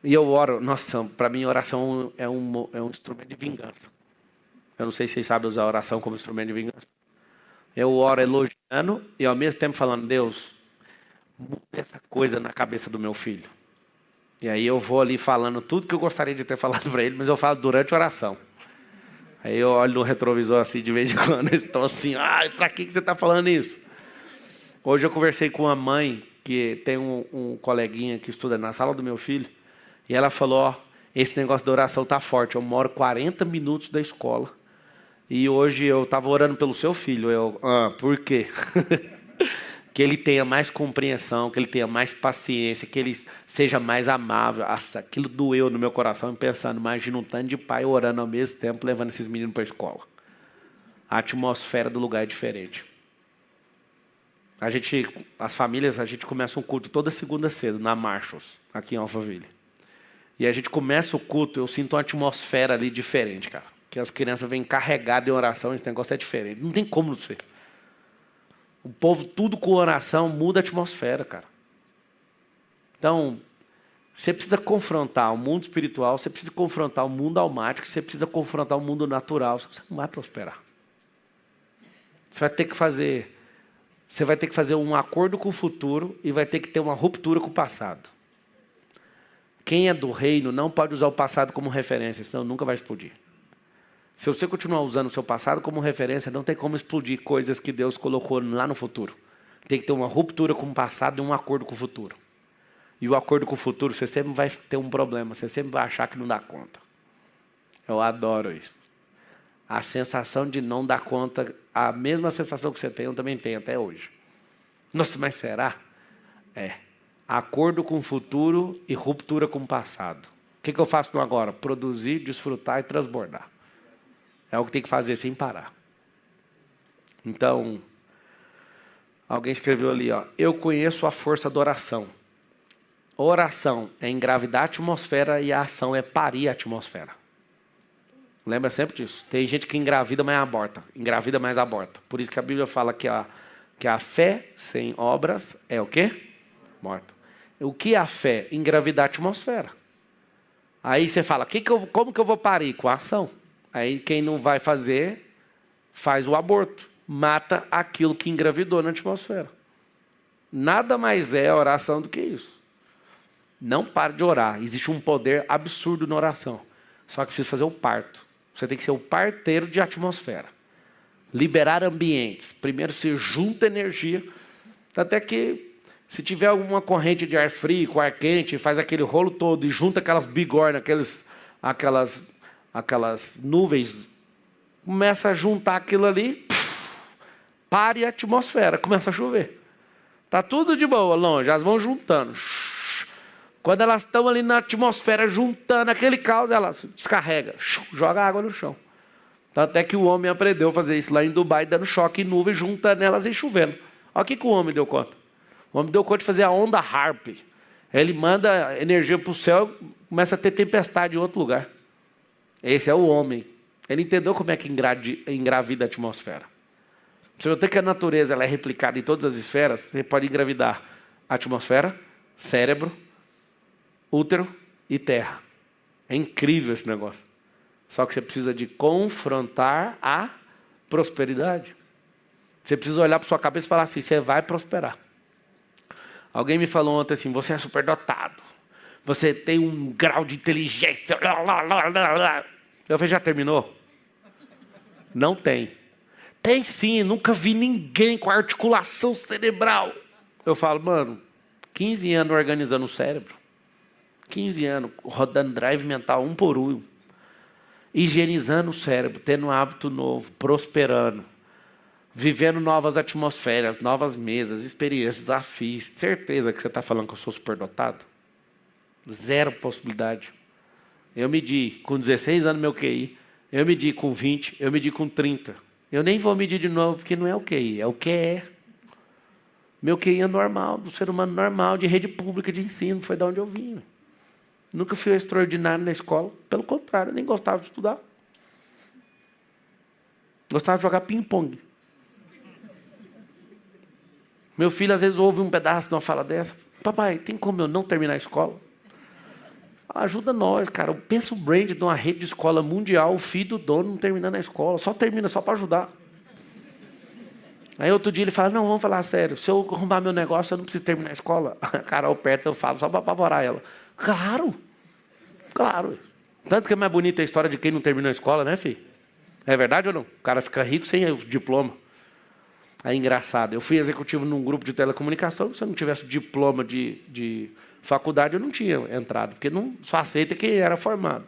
E eu oro, nossa, para mim oração é um instrumento de vingança. Eu não sei se vocês sabem usar a oração como instrumento de vingança. Eu oro elogiando e ao mesmo tempo falando, Deus, muda essa coisa na cabeça do meu filho. E aí eu vou ali falando tudo que eu gostaria de ter falado para ele, mas eu falo durante a oração. Aí eu olho no retrovisor assim, de vez em quando, eles estão assim, para que você está falando isso? Hoje eu conversei com uma mãe, que tem um coleguinha que estuda na sala do meu filho, e ela falou, esse negócio da oração está forte, eu moro 40 minutos da escola, e hoje eu estava orando pelo seu filho. Por quê? Que ele tenha mais compreensão, que ele tenha mais paciência, que ele seja mais amável. Nossa, aquilo doeu no meu coração, pensando, imagina um tanto de pai orando ao mesmo tempo, levando esses meninos para a escola. A atmosfera do lugar é diferente. As famílias, a gente começa um culto toda segunda cedo, na Marshalls, aqui em Alphaville. E a gente começa o culto, eu sinto uma atmosfera ali diferente, cara. Que as crianças vêm carregadas em oração, esse negócio é diferente. Não tem como não ser. O povo, tudo com oração, muda a atmosfera, cara. Então, você precisa confrontar o mundo espiritual, você precisa confrontar o mundo almático, você precisa confrontar o mundo natural. Você não vai prosperar. Você vai ter que fazer um acordo com o futuro e vai ter que ter uma ruptura com o passado. Quem é do reino não pode usar o passado como referência, senão nunca vai explodir. Se você continuar usando o seu passado como referência, não tem como explodir coisas que Deus colocou lá no futuro. Tem que ter uma ruptura com o passado e um acordo com o futuro. E o acordo com o futuro, você sempre vai ter um problema, você sempre vai achar que não dá conta. Eu adoro isso. A sensação de não dar conta, a mesma sensação que você tem, eu também tenho até hoje. Nossa, mas será? Acordo com o futuro e ruptura com o passado. O que eu faço no agora? Produzir, desfrutar e transbordar. É o que tem que fazer sem parar. Então, alguém escreveu ali, eu conheço a força da oração. A oração é engravidar a atmosfera e a ação é parir a atmosfera. Lembra sempre disso. Tem gente que engravida, mas aborta. Engravida, mas aborta. Por isso que a Bíblia fala que a fé sem obras é o quê? Morta. O que é a fé? Engravidar a atmosfera. Aí você fala, como que eu vou parir? Com a ação. Aí quem não vai fazer, faz o aborto. Mata aquilo que engravidou na atmosfera. Nada mais é oração do que isso. Não pare de orar. Existe um poder absurdo na oração. Só que precisa fazer o parto. Você tem que ser o parteiro de atmosfera. Liberar ambientes. Primeiro você junta energia. Até que, se tiver alguma corrente de ar frio com ar quente, faz aquele rolo todo e junta aquelas bigornas, aquelas nuvens, começa a juntar aquilo ali, pare a atmosfera, começa a chover. Está tudo de boa longe, elas vão juntando. Quando elas estão ali na atmosfera juntando aquele caos, elas descarregam, joga água no chão. Tanto é que o homem aprendeu a fazer isso lá em Dubai, dando choque em nuvem, juntando elas e chovendo. Olha o que o homem deu conta. O homem deu conta de fazer a onda Harp. Ele manda energia para o céu, começa a ter tempestade em outro lugar. Esse é o homem. Ele entendeu como é que engravida a atmosfera. Se você tem que a natureza ela é replicada em todas as esferas, você pode engravidar a atmosfera, cérebro, útero e terra. É incrível esse negócio. Só que você precisa de confrontar a prosperidade. Você precisa olhar para sua cabeça e falar assim, você vai prosperar. Alguém me falou ontem assim, você é superdotado. Você tem um grau de inteligência. Eu falei, já terminou? Não tem. Tem sim, nunca vi ninguém com articulação cerebral. Eu falo, mano, 15 anos organizando o cérebro. 15 anos rodando drive mental um por um. Higienizando o cérebro, tendo um hábito novo, prosperando. Vivendo novas atmosferas, novas mesas, experiências, desafios. Certeza que você está falando que eu sou superdotado? Zero possibilidade. Eu medi com 16 anos meu QI, eu medi com 20, eu medi com 30. Eu nem vou medir de novo, porque não é o QI, é o que é. Meu QI é normal, do ser humano normal, de rede pública de ensino, foi de onde eu vim. Nunca fui extraordinário na escola, pelo contrário, eu nem gostava de estudar. Gostava de jogar ping-pong. Meu filho às vezes ouve um pedaço de uma fala dessa. Papai, tem como eu não terminar a escola? Ajuda nós, cara. Pensa o brand de uma rede de escola mundial, o filho do dono não terminando a escola. Só termina, só para ajudar. Aí outro dia ele fala, não, vamos falar sério. Se eu arrumar meu negócio, eu não preciso terminar a escola. A Carol perto, eu falo, só para apavorar ela. Claro. Claro. Tanto que é mais bonita a história de quem não terminou a escola, né, filho? É verdade ou não? O cara fica rico sem o diploma. Aí, engraçado, eu fui executivo num grupo de telecomunicação, se eu não tivesse diploma de faculdade, eu não tinha entrado, porque não só aceita quem era formado.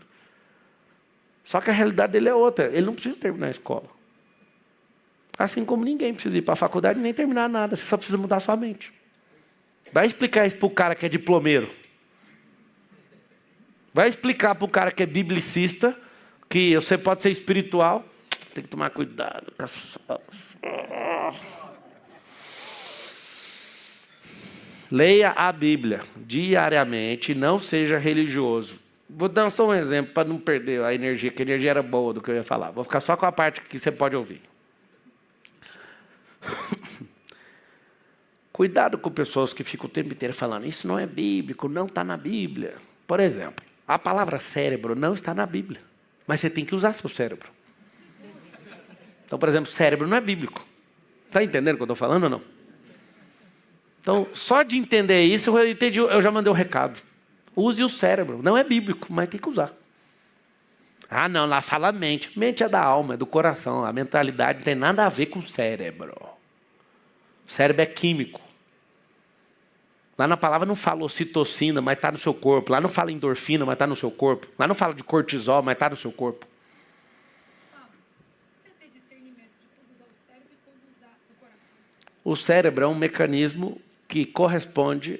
Só que a realidade dele é outra, ele não precisa terminar a escola. Assim como ninguém precisa ir para a faculdade nem terminar nada, você só precisa mudar a sua mente. Vai explicar isso para o cara que é diplomeiro. Vai explicar para o cara que é biblicista, que você pode ser espiritual, tem que tomar cuidado com as... Leia a Bíblia diariamente, não seja religioso. Vou dar só um exemplo para não perder a energia, que a energia era boa do que eu ia falar. Vou ficar só com a parte que você pode ouvir. Cuidado com pessoas que ficam o tempo inteiro falando, isso não é bíblico, não está na Bíblia. Por exemplo, a palavra cérebro não está na Bíblia, mas você tem que usar seu cérebro. Então, por exemplo, cérebro não é bíblico. Está entendendo o que eu estou falando ou não? Então, só de entender isso, eu já mandei o recado. Use o cérebro. Não é bíblico, mas tem que usar. Ah, não, lá fala mente. Mente é da alma, é do coração. A mentalidade não tem nada a ver com o cérebro. O cérebro é químico. Lá na palavra não fala ocitocina, mas está no seu corpo. Lá não fala endorfina, mas está no seu corpo. Lá não fala de cortisol, mas está no seu corpo. O cérebro é um mecanismo que corresponde,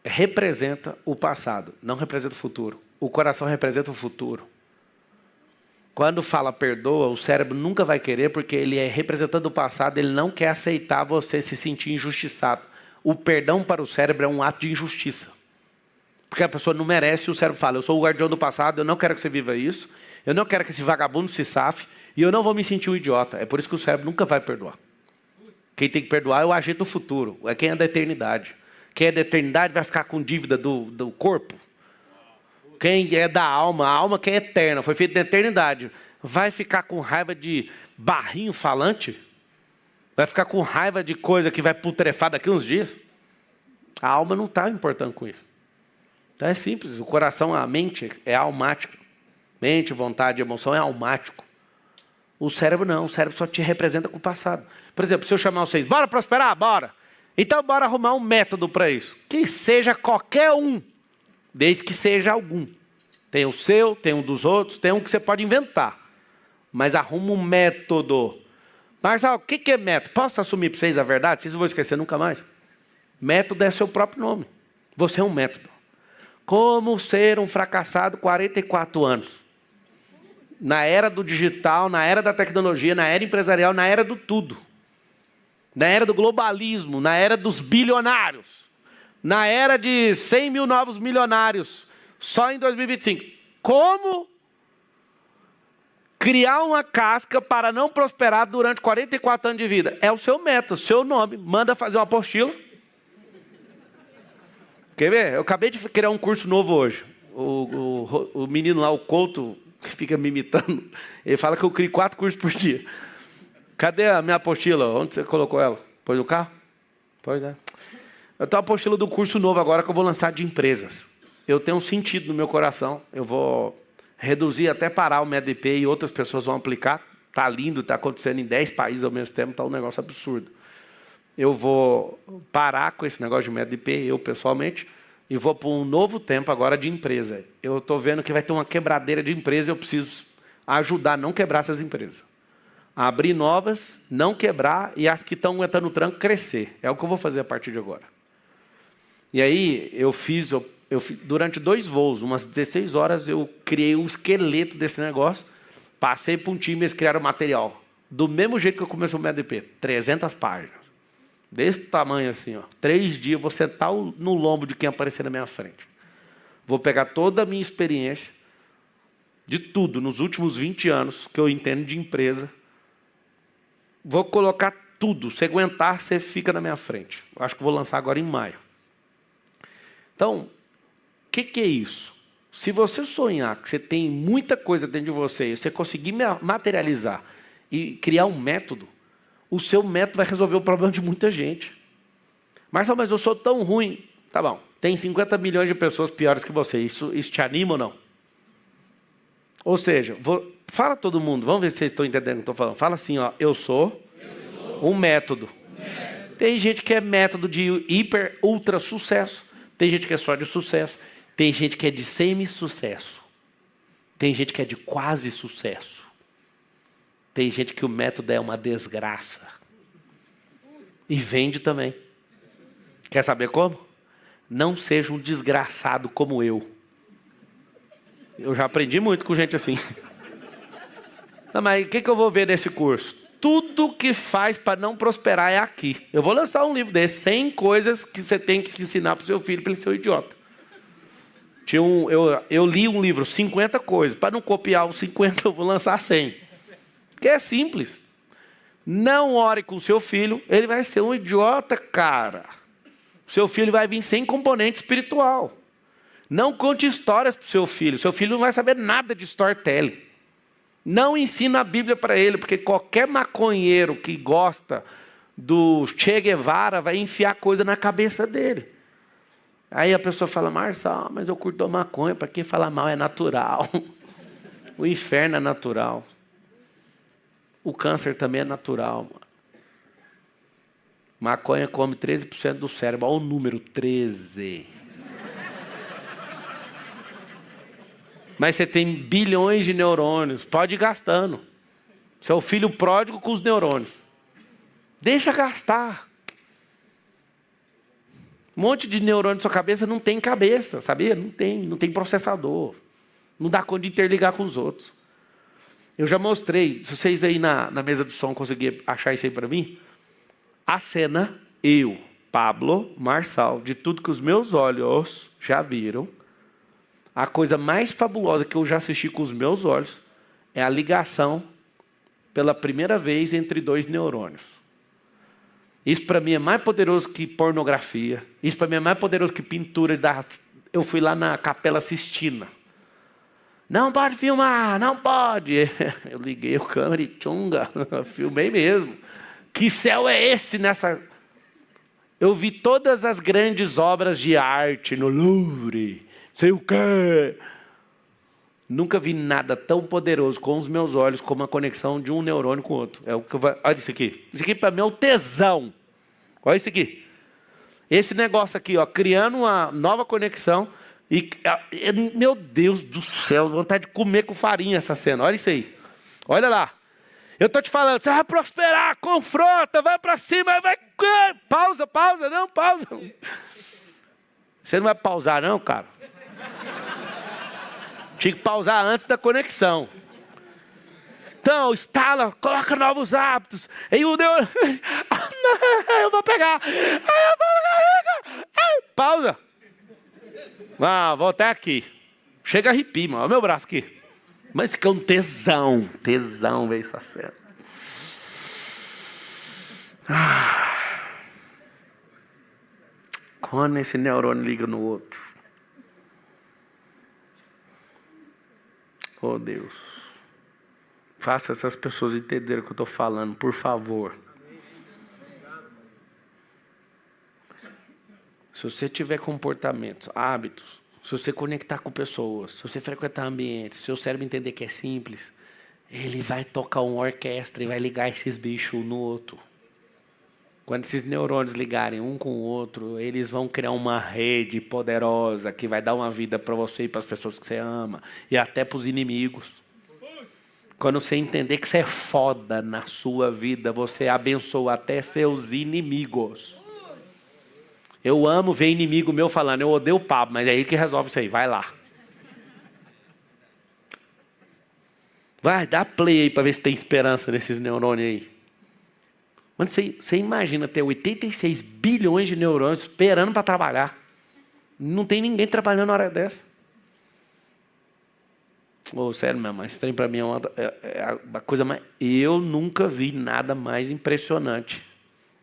representa o passado, não representa o futuro. O coração representa o futuro. Quando fala perdoa, o cérebro nunca vai querer, porque ele é representando o passado, ele não quer aceitar você se sentir injustiçado. O perdão para o cérebro é um ato de injustiça. Porque a pessoa não merece, e o cérebro fala, eu sou o guardião do passado, eu não quero que você viva isso, eu não quero que esse vagabundo se safe, e eu não vou me sentir um idiota. É por isso que o cérebro nunca vai perdoar. Quem tem que perdoar é o agente do futuro, é quem é da eternidade. Quem é da eternidade vai ficar com dívida do corpo. Quem é da alma, a alma que é eterna, foi feita da eternidade, vai ficar com raiva de barrinho falante? Vai ficar com raiva de coisa que vai putrefar daqui uns dias? A alma não está importando com isso. Então é simples, o coração, a mente é almático. Mente, vontade, emoção é almático. O cérebro não, o cérebro só te representa com o passado. Por exemplo, se eu chamar vocês, bora prosperar? Bora! Então bora arrumar um método para isso. Que seja qualquer um, desde que seja algum. Tem o seu, tem um dos outros, tem um que você pode inventar. Mas arruma um método. Marcelo, o que é método? Posso assumir para vocês a verdade? Vocês não vão esquecer nunca mais. Método é seu próprio nome. Você é um método. Como ser um fracassado 44 anos? Na era do digital, na era da tecnologia, na era empresarial, na era do tudo. Na era do globalismo, na era dos bilionários. na era de 100 mil novos milionários, só em 2025. Como criar uma casca para não prosperar durante 44 anos de vida? É o seu método, seu nome. Manda fazer uma apostila. Quer ver? Eu acabei de criar um curso novo hoje. O menino lá, o Couto, que fica me imitando, ele fala que eu crio 4 cursos por dia. Cadê a minha apostila? Onde você colocou ela? Pôs no carro? Pois é. Eu tenho a apostila do curso novo agora que eu vou lançar de empresas. Eu tenho um sentido no meu coração. Eu vou reduzir até parar o MEDP e outras pessoas vão aplicar. Está lindo, está acontecendo em 10 países ao mesmo tempo, está um negócio absurdo. Eu vou parar com esse negócio de MEDP, eu pessoalmente, e vou para um novo tempo agora de empresa. Eu estou vendo que vai ter uma quebradeira de empresa e eu preciso ajudar a não quebrar essas empresas. A abrir novas, não quebrar e as que estão aguentando o tranco crescer. É o que eu vou fazer a partir de agora. E aí, durante 2 voos, umas 16 horas, eu criei um esqueleto desse negócio, passei para um time e eles criaram material. Do mesmo jeito que eu comecei o MEDP, 300 páginas. Desse tamanho assim, ó. 3 dias, eu vou sentar no lombo de quem aparecer na minha frente. Vou pegar toda a minha experiência, de tudo, nos últimos 20 anos, que eu entendo de empresa. Vou colocar tudo. Se aguentar, você fica na minha frente. Acho que vou lançar agora em maio. Então, o que é isso? Se você sonhar que você tem muita coisa dentro de você, e você conseguir materializar e criar um método, o seu método vai resolver o problema de muita gente. Marcelo, mas eu sou tão ruim. Tá bom, tem 50 milhões de pessoas piores que você. Isso te anima ou não? Ou seja, fala todo mundo, vamos ver se vocês estão entendendo o que eu estou falando. Fala assim, ó, eu sou um método. Tem gente que é método de hiper, ultra sucesso. Tem gente que é só de sucesso. Tem gente que é de semi-sucesso. Tem gente que é de quase sucesso. Tem gente que o método é uma desgraça. E vende também. Quer saber como? Não seja um desgraçado como eu. Eu já aprendi muito com gente assim. Não, mas o que eu vou ver nesse curso? Tudo que faz para não prosperar é aqui. Eu vou lançar um livro desse, 100 coisas que você tem que ensinar para o seu filho para ele ser um idiota. Eu li um livro, 50 coisas. Para não copiar os 50, eu vou lançar 100. Porque é simples. Não ore com o seu filho, ele vai ser um idiota, cara. O seu filho vai vir sem componente espiritual. Não conte histórias para o seu filho. Seu filho não vai saber nada de storytelling. Não ensina a Bíblia para ele, porque qualquer maconheiro que gosta do Che Guevara vai enfiar coisa na cabeça dele. Aí a pessoa fala, Marcelo, mas eu curto a maconha, para que falar mal é natural. O inferno é natural. O câncer também é natural. Mano. Maconha come 13% do cérebro. Olha o número, 13. Mas você tem bilhões de neurônios. Pode ir gastando. Você é o filho pródigo com os neurônios. Deixa gastar. Um monte de neurônio na sua cabeça não tem cabeça, sabia? Não tem processador. Não dá conta de interligar com os outros. Eu já mostrei, se vocês aí na mesa de som conseguirem achar isso aí para mim, a cena, eu, Pablo, Marçal, de tudo que os meus olhos já viram, a coisa mais fabulosa que eu já assisti com os meus olhos é a ligação pela primeira vez entre 2 neurônios. Isso para mim é mais poderoso que pornografia. Isso para mim é mais poderoso que pintura. Eu fui lá na Capela Sistina. Não pode filmar, não pode. Eu liguei o câmera e tchunga, filmei mesmo. Que céu é esse nessa... Eu vi todas as grandes obras de arte no Louvre, sei o quê. Nunca vi nada tão poderoso com os meus olhos como a conexão de um neurônio com o outro. É o que olha isso aqui. Isso aqui para mim é o tesão. Olha isso aqui. Esse negócio aqui, ó, criando uma nova conexão. E, meu Deus do céu, vontade de comer com farinha essa cena. Olha isso aí. Olha lá. Eu estou te falando, você vai prosperar, confronta, vai para cima, vai... Pausa, não, pausa. Você não vai pausar não, cara? Tinha que pausar antes da conexão. Então, instala, coloca novos hábitos. Aí o Deus... eu vou pegar. Aí eu vou... pausa. Ah, vou até aqui. Chega a arrepio, mano. Olha o meu braço aqui. Mas que é um tesão. Tesão, velho, essa cena. Quando esse neurônio liga no outro. Oh, Deus. Faça essas pessoas entenderem o que eu estou falando, por favor. Se você tiver comportamentos, hábitos, se você conectar com pessoas, se você frequentar ambientes, se seu cérebro entender que é simples, ele vai tocar uma orquestra e vai ligar esses bichos um no outro. Quando esses neurônios ligarem um com o outro, eles vão criar uma rede poderosa que vai dar uma vida para você e para as pessoas que você ama, e até para os inimigos. Quando você entender que você é foda na sua vida, você abençoa até seus inimigos. Eu amo ver inimigo meu falando, eu odeio o Pablo, mas é ele que resolve isso aí, vai lá. Vai, dá play aí para ver se tem esperança nesses neurônios aí. Mano, você imagina ter 86 bilhões de neurônios esperando para trabalhar. Não tem ninguém trabalhando na hora dessa. Oh, sério mesmo, esse trem para mim é uma coisa mais... Eu nunca vi nada mais impressionante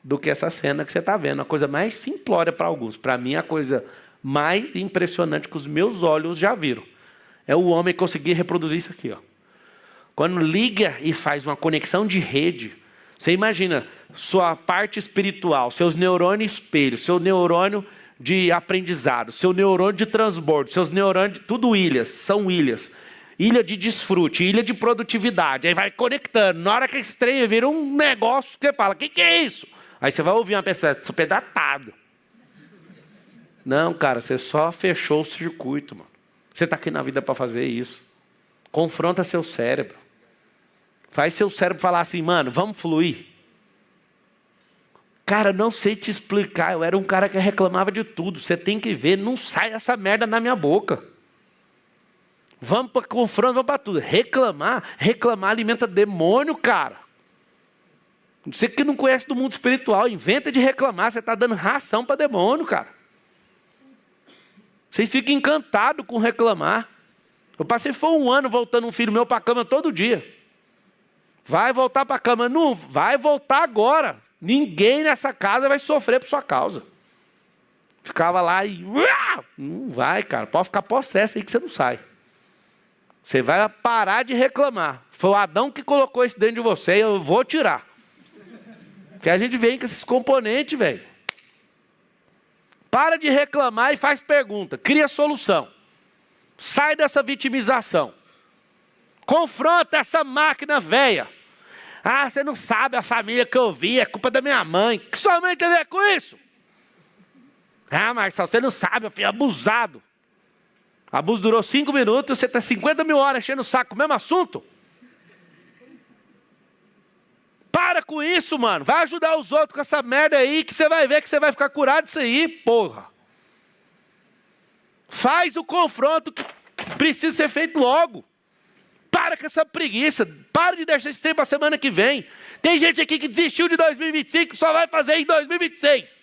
do que essa cena que você está vendo. A coisa mais simplória para alguns. Para mim, a coisa mais impressionante que os meus olhos já viram é o homem conseguir reproduzir isso aqui. Ó. Quando liga e faz uma conexão de rede, você imagina sua parte espiritual, seus neurônios espelhos, seu neurônio de aprendizado, seu neurônio de transbordo, seus neurônios, tudo ilhas, são ilhas. Ilha de desfrute, ilha de produtividade. Aí vai conectando. Na hora que esse trem vira um negócio que você fala, o que é isso? Aí você vai ouvir uma pessoa super datada. Não, cara, você só fechou o circuito, mano. Você está aqui na vida para fazer isso. Confronta seu cérebro. Faz seu cérebro falar assim, mano, vamos fluir. Cara, não sei te explicar. Eu era um cara que reclamava de tudo. Você tem que ver, não sai essa merda na minha boca. Vamos para confronto, vamos para tudo. Reclamar alimenta demônio, cara. Você que não conhece do mundo espiritual, inventa de reclamar, você está dando ração para demônio, cara. Vocês ficam encantados com reclamar. Eu passei um ano voltando um filho meu para a cama todo dia. Vai voltar para a cama? Não, vai voltar agora. Ninguém nessa casa vai sofrer por sua causa. Ficava lá e... Não vai, cara. Pode ficar possesso aí que você não sai. Você vai parar de reclamar. Foi o Adão que colocou isso dentro de você e eu vou tirar. Porque a gente vem com esses componentes, velho. Para de reclamar e faz pergunta. Cria solução. Sai dessa vitimização. Confronta essa máquina velha. Ah, você não sabe a família que eu vi, é culpa da minha mãe. O que sua mãe tem a ver com isso? Ah, Marcelo, você não sabe, eu fui abusado. Abuso durou 5 minutos, você está 50 mil horas enchendo o saco com o mesmo assunto? Para com isso, mano. Vai ajudar os outros com essa merda aí, que você vai ver que você vai ficar curado disso aí, porra. Faz o confronto que precisa ser feito logo. Para com essa preguiça. Para de deixar esse tempo para a semana que vem. Tem gente aqui que desistiu de 2025 e só vai fazer em 2026.